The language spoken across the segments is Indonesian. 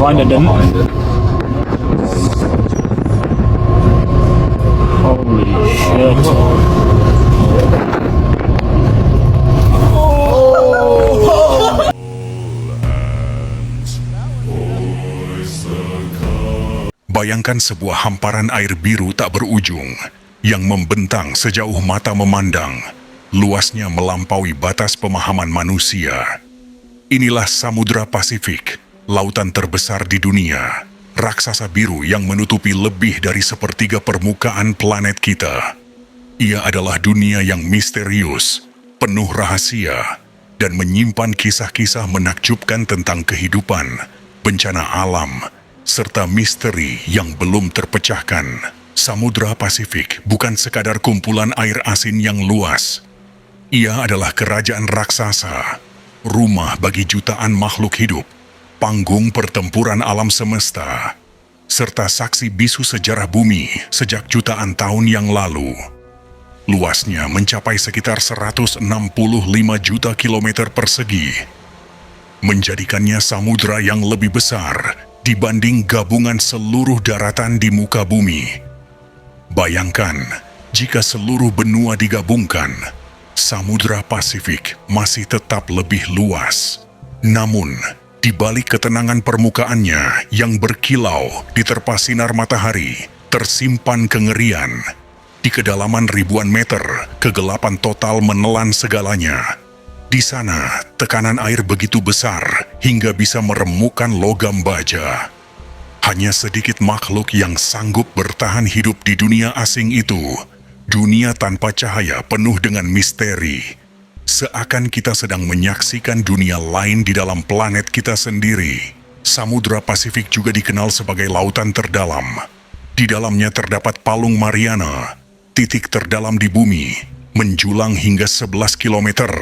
find it, didn't it? Holy shit. Bayangkan sebuah hamparan air biru tak berujung yang membentang sejauh mata memandang, luasnya melampaui batas pemahaman manusia. Inilah Samudra Pasifik, lautan terbesar di dunia, raksasa biru yang menutupi lebih dari sepertiga permukaan planet kita. Ia adalah dunia yang misterius, penuh rahasia, dan menyimpan kisah-kisah menakjubkan tentang kehidupan, bencana alam, serta misteri yang belum terpecahkan. Samudra Pasifik bukan sekadar kumpulan air asin yang luas. Ia adalah kerajaan raksasa, rumah bagi jutaan makhluk hidup, panggung pertempuran alam semesta, serta saksi bisu sejarah bumi sejak jutaan tahun yang lalu. Luasnya mencapai sekitar 165 juta kilometer persegi, menjadikannya samudra yang lebih besar dibanding gabungan seluruh daratan di muka bumi. Bayangkan, jika seluruh benua digabungkan, Samudra Pasifik masih tetap lebih luas. Namun, di balik ketenangan permukaannya yang berkilau diterpa sinar matahari, tersimpan kengerian. Di kedalaman ribuan meter, kegelapan total menelan segalanya. Di sana, tekanan air begitu besar hingga bisa meremukkan logam baja. Hanya sedikit makhluk yang sanggup bertahan hidup di dunia asing itu. Dunia tanpa cahaya penuh dengan misteri. Seakan kita sedang menyaksikan dunia lain di dalam planet kita sendiri. Samudra Pasifik juga dikenal sebagai lautan terdalam. Di dalamnya terdapat Palung Mariana, titik terdalam di bumi, menjulang hingga 11 kilometer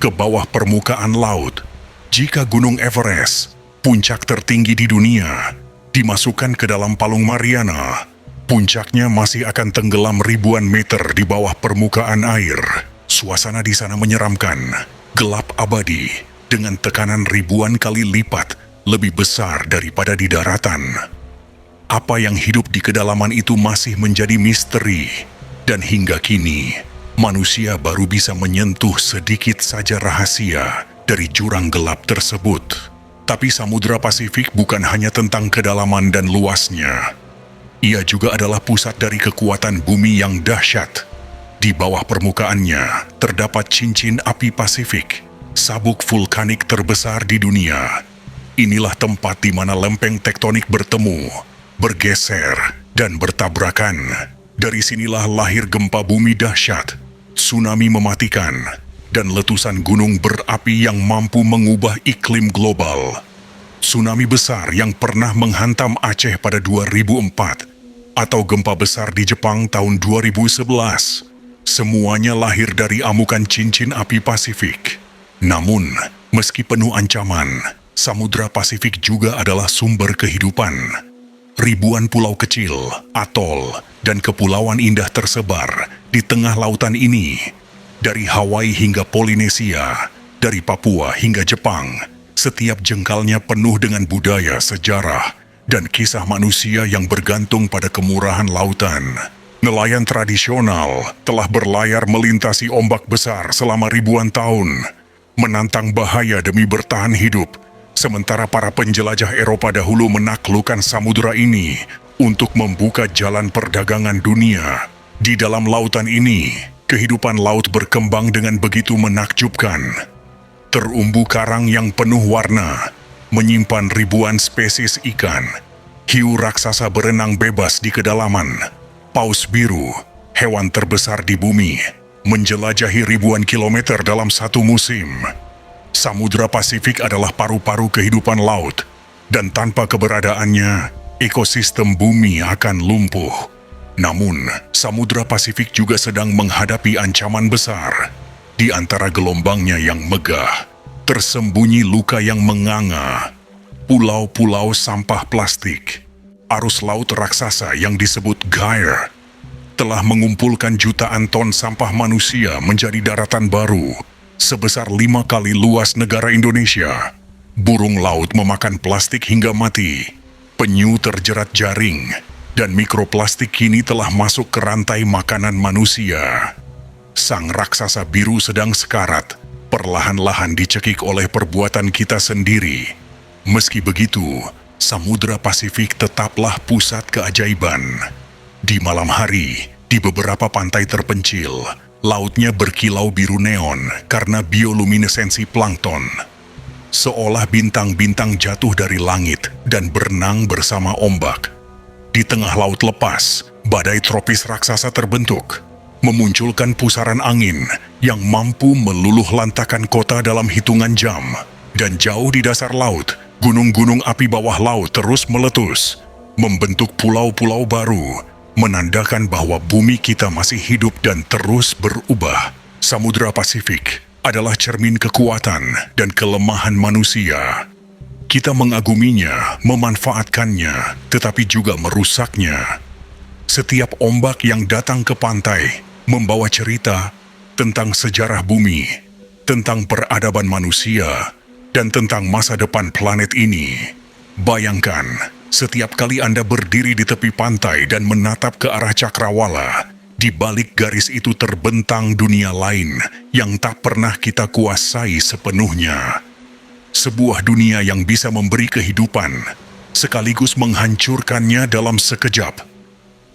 ke bawah permukaan laut. Jika Gunung Everest, puncak tertinggi di dunia, dimasukkan ke dalam Palung Mariana, puncaknya masih akan tenggelam ribuan meter di bawah permukaan air. Suasana di sana menyeramkan, gelap abadi, dengan tekanan ribuan kali lipat lebih besar daripada di daratan. Apa yang hidup di kedalaman itu masih menjadi misteri, dan hingga kini, manusia baru bisa menyentuh sedikit saja rahasia dari jurang gelap tersebut. Tapi Samudra Pasifik bukan hanya tentang kedalaman dan luasnya. Ia juga adalah pusat dari kekuatan bumi yang dahsyat. Di bawah permukaannya terdapat cincin api Pasifik, sabuk vulkanik terbesar di dunia. Inilah tempat di mana lempeng tektonik bertemu, bergeser, dan bertabrakan. Dari sinilah lahir gempa bumi dahsyat, tsunami mematikan, dan letusan gunung berapi yang mampu mengubah iklim global. Tsunami besar yang pernah menghantam Aceh pada 2004, atau gempa besar di Jepang tahun 2011. Semuanya lahir dari amukan cincin api Pasifik. Namun, meski penuh ancaman, Samudra Pasifik juga adalah sumber kehidupan. Ribuan pulau kecil, atol, dan kepulauan indah tersebar di tengah lautan ini. Dari Hawaii hingga Polinesia, dari Papua hingga Jepang, setiap jengkalnya penuh dengan budaya, sejarah, dan kisah manusia yang bergantung pada kemurahan lautan. Nelayan tradisional telah berlayar melintasi ombak besar selama ribuan tahun, menantang bahaya demi bertahan hidup. Sementara para penjelajah Eropa dahulu menaklukkan samudera ini untuk membuka jalan perdagangan dunia. Di dalam lautan ini, kehidupan laut berkembang dengan begitu menakjubkan. Terumbu karang yang penuh warna, menyimpan ribuan spesies ikan. Hiu raksasa berenang bebas di kedalaman. Paus biru, hewan terbesar di bumi, menjelajahi ribuan kilometer dalam satu musim. Samudra Pasifik adalah paru-paru kehidupan laut, dan tanpa keberadaannya, ekosistem bumi akan lumpuh. Namun, Samudra Pasifik juga sedang menghadapi ancaman besar. Di antara gelombangnya yang megah, tersembunyi luka yang menganga. Pulau-pulau sampah plastik, arus laut raksasa yang disebut gyre, telah mengumpulkan jutaan ton sampah manusia menjadi daratan baru, sebesar 5 kali luas negara Indonesia. Burung laut memakan plastik hingga mati. Penyu terjerat jaring, dan mikroplastik kini telah masuk ke rantai makanan manusia. Sang raksasa biru sedang sekarat, perlahan-lahan dicekik oleh perbuatan kita sendiri. Meski begitu, Samudra Pasifik tetaplah pusat keajaiban. Di malam hari, di beberapa pantai terpencil, lautnya berkilau biru neon karena bioluminesensi plankton. Seolah bintang-bintang jatuh dari langit dan berenang bersama ombak. Di tengah laut lepas, badai tropis raksasa terbentuk, memunculkan pusaran angin yang mampu meluluh lantakan kota dalam hitungan jam. Dan jauh di dasar laut, gunung-gunung api bawah laut terus meletus, membentuk pulau-pulau baru, menandakan bahwa bumi kita masih hidup dan terus berubah. Samudra Pasifik adalah cermin kekuatan dan kelemahan manusia. Kita mengaguminya, memanfaatkannya, tetapi juga merusaknya. Setiap ombak yang datang ke pantai membawa cerita tentang sejarah bumi, tentang peradaban manusia, dan tentang masa depan planet ini. Bayangkan, setiap kali Anda berdiri di tepi pantai dan menatap ke arah cakrawala, di balik garis itu terbentang dunia lain yang tak pernah kita kuasai sepenuhnya. Sebuah dunia yang bisa memberi kehidupan, sekaligus menghancurkannya dalam sekejap.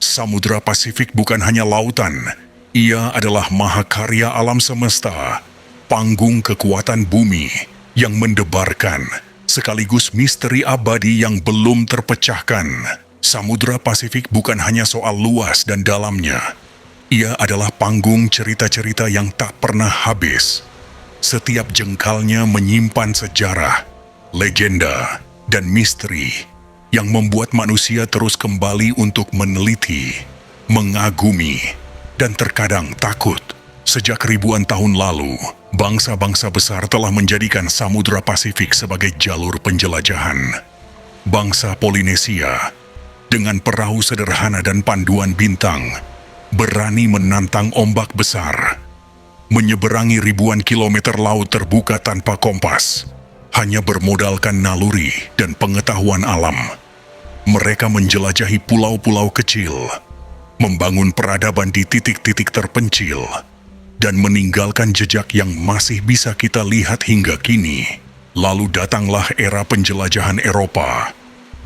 Samudra Pasifik bukan hanya lautan, ia adalah mahakarya alam semesta, panggung kekuatan bumi yang mendebarkan, sekaligus misteri abadi yang belum terpecahkan. Samudra Pasifik bukan hanya soal luas dan dalamnya, ia adalah panggung cerita-cerita yang tak pernah habis. Setiap jengkalnya menyimpan sejarah, legenda, dan misteri yang membuat manusia terus kembali untuk meneliti, mengagumi, dan terkadang takut. Sejak ribuan tahun lalu, bangsa-bangsa besar telah menjadikan Samudra Pasifik sebagai jalur penjelajahan. Bangsa Polinesia, dengan perahu sederhana dan panduan bintang, berani menantang ombak besar, menyeberangi ribuan kilometer laut terbuka tanpa kompas, hanya bermodalkan naluri dan pengetahuan alam. Mereka menjelajahi pulau-pulau kecil, membangun peradaban di titik-titik terpencil, dan meninggalkan jejak yang masih bisa kita lihat hingga kini. Lalu datanglah era penjelajahan Eropa.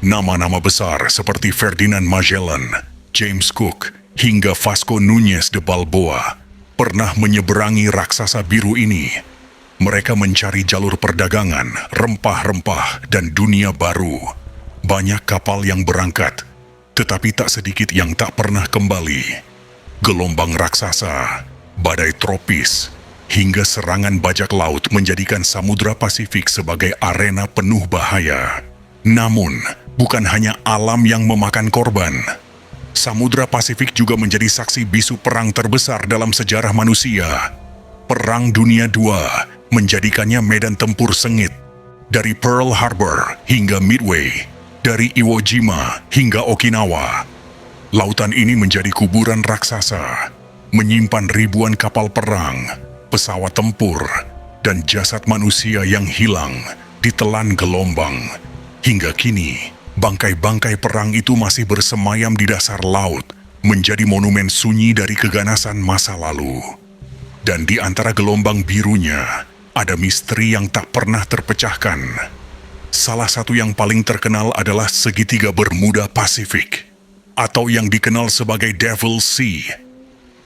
Nama-nama besar seperti Ferdinand Magellan, James Cook, hingga Vasco Núñez de Balboa pernah menyeberangi raksasa biru ini. Mereka mencari jalur perdagangan, rempah-rempah, dan dunia baru. Banyak kapal yang berangkat, tetapi tak sedikit yang tak pernah kembali. Gelombang raksasa, badai tropis, hingga serangan bajak laut menjadikan Samudra Pasifik sebagai arena penuh bahaya. Namun, bukan hanya alam yang memakan korban. Samudra Pasifik juga menjadi saksi bisu perang terbesar dalam sejarah manusia. Perang Dunia II menjadikannya medan tempur sengit. Dari Pearl Harbor hingga Midway, dari Iwo Jima hingga Okinawa. Lautan ini menjadi kuburan raksasa, menyimpan ribuan kapal perang, pesawat tempur, dan jasad manusia yang hilang ditelan gelombang. Hingga kini, bangkai-bangkai perang itu masih bersemayam di dasar laut, menjadi monumen sunyi dari keganasan masa lalu. Dan di antara gelombang birunya, ada misteri yang tak pernah terpecahkan. Salah satu yang paling terkenal adalah segitiga Bermuda Pasifik, atau yang dikenal sebagai Devil Sea.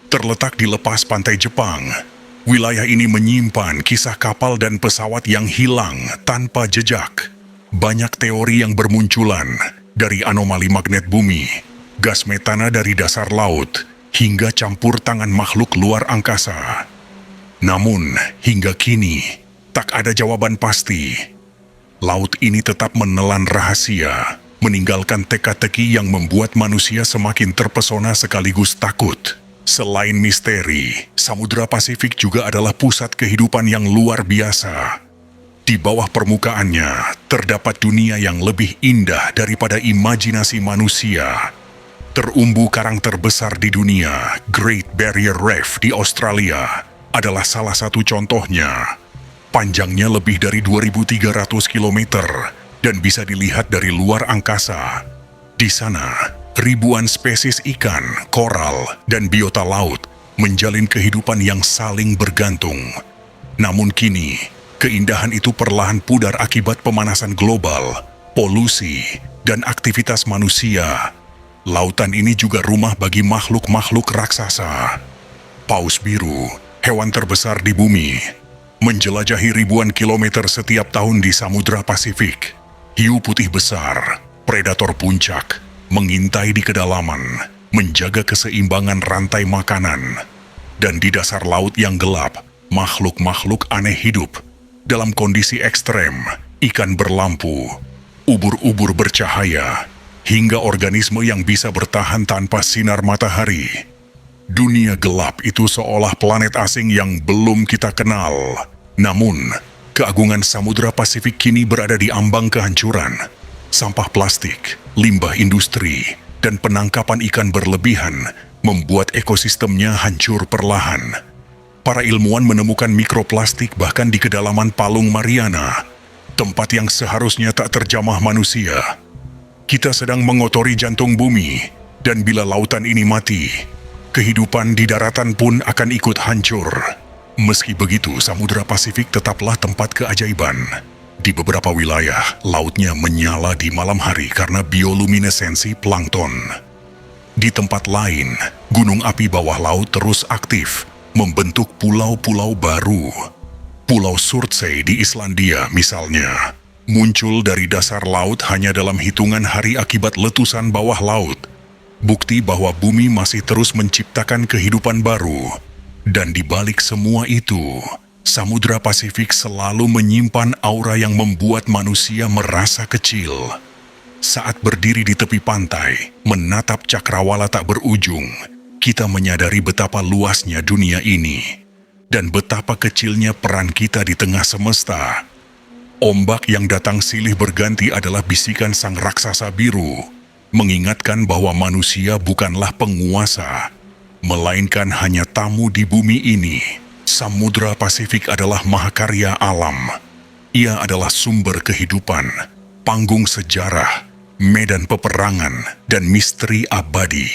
Terletak di lepas pantai Jepang, wilayah ini menyimpan kisah kapal dan pesawat yang hilang tanpa jejak. Banyak teori yang bermunculan, dari anomali magnet bumi, gas metana dari dasar laut, hingga campur tangan makhluk luar angkasa. Namun, hingga kini, tak ada jawaban pasti. Laut ini tetap menelan rahasia, meninggalkan teka-teki yang membuat manusia semakin terpesona sekaligus takut. Selain misteri, Samudra Pasifik juga adalah pusat kehidupan yang luar biasa. Di bawah permukaannya, terdapat dunia yang lebih indah daripada imajinasi manusia. Terumbu karang terbesar di dunia, Great Barrier Reef di Australia, adalah salah satu contohnya. Panjangnya lebih dari 2.300 km dan bisa dilihat dari luar angkasa. Di sana, ribuan spesies ikan, koral, dan biota laut menjalin kehidupan yang saling bergantung. Namun kini, keindahan itu perlahan pudar akibat pemanasan global, polusi, dan aktivitas manusia. Lautan ini juga rumah bagi makhluk-makhluk raksasa. Paus biru, hewan terbesar di bumi, menjelajahi ribuan kilometer setiap tahun di Samudra Pasifik. Hiu putih besar, predator puncak, mengintai di kedalaman, menjaga keseimbangan rantai makanan. Dan di dasar laut yang gelap, makhluk-makhluk aneh hidup. Dalam kondisi ekstrem, ikan berlampu, ubur-ubur bercahaya, hingga organisme yang bisa bertahan tanpa sinar matahari. Dunia gelap itu seolah planet asing yang belum kita kenal. Namun, keagungan Samudra Pasifik kini berada di ambang kehancuran. Sampah plastik, limbah industri, dan penangkapan ikan berlebihan membuat ekosistemnya hancur perlahan. Para ilmuwan menemukan mikroplastik bahkan di kedalaman Palung Mariana, tempat yang seharusnya tak terjamah manusia. Kita sedang mengotori jantung bumi, dan bila lautan ini mati, kehidupan di daratan pun akan ikut hancur. Meski begitu, Samudra Pasifik tetaplah tempat keajaiban. Di beberapa wilayah, lautnya menyala di malam hari karena bioluminesensi plankton. Di tempat lain, gunung api bawah laut terus aktif, membentuk pulau-pulau baru. Pulau Surtsey di Islandia misalnya, muncul dari dasar laut hanya dalam hitungan hari akibat letusan bawah laut. Bukti bahwa bumi masih terus menciptakan kehidupan baru. Dan di balik semua itu, Samudra Pasifik selalu menyimpan aura yang membuat manusia merasa kecil. Saat berdiri di tepi pantai, menatap cakrawala tak berujung, kita menyadari betapa luasnya dunia ini. Dan betapa kecilnya peran kita di tengah semesta. Ombak yang datang silih berganti adalah bisikan sang raksasa biru, mengingatkan bahwa manusia bukanlah penguasa, melainkan hanya tamu di bumi ini. Samudra Pasifik adalah mahakarya alam. Ia adalah sumber kehidupan, panggung sejarah, medan peperangan, dan misteri abadi.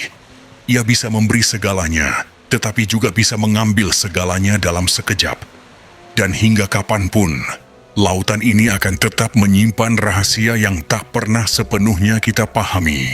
Ia bisa memberi segalanya, tetapi juga bisa mengambil segalanya dalam sekejap. Dan hingga kapanpun, lautan ini akan tetap menyimpan rahasia yang tak pernah sepenuhnya kita pahami.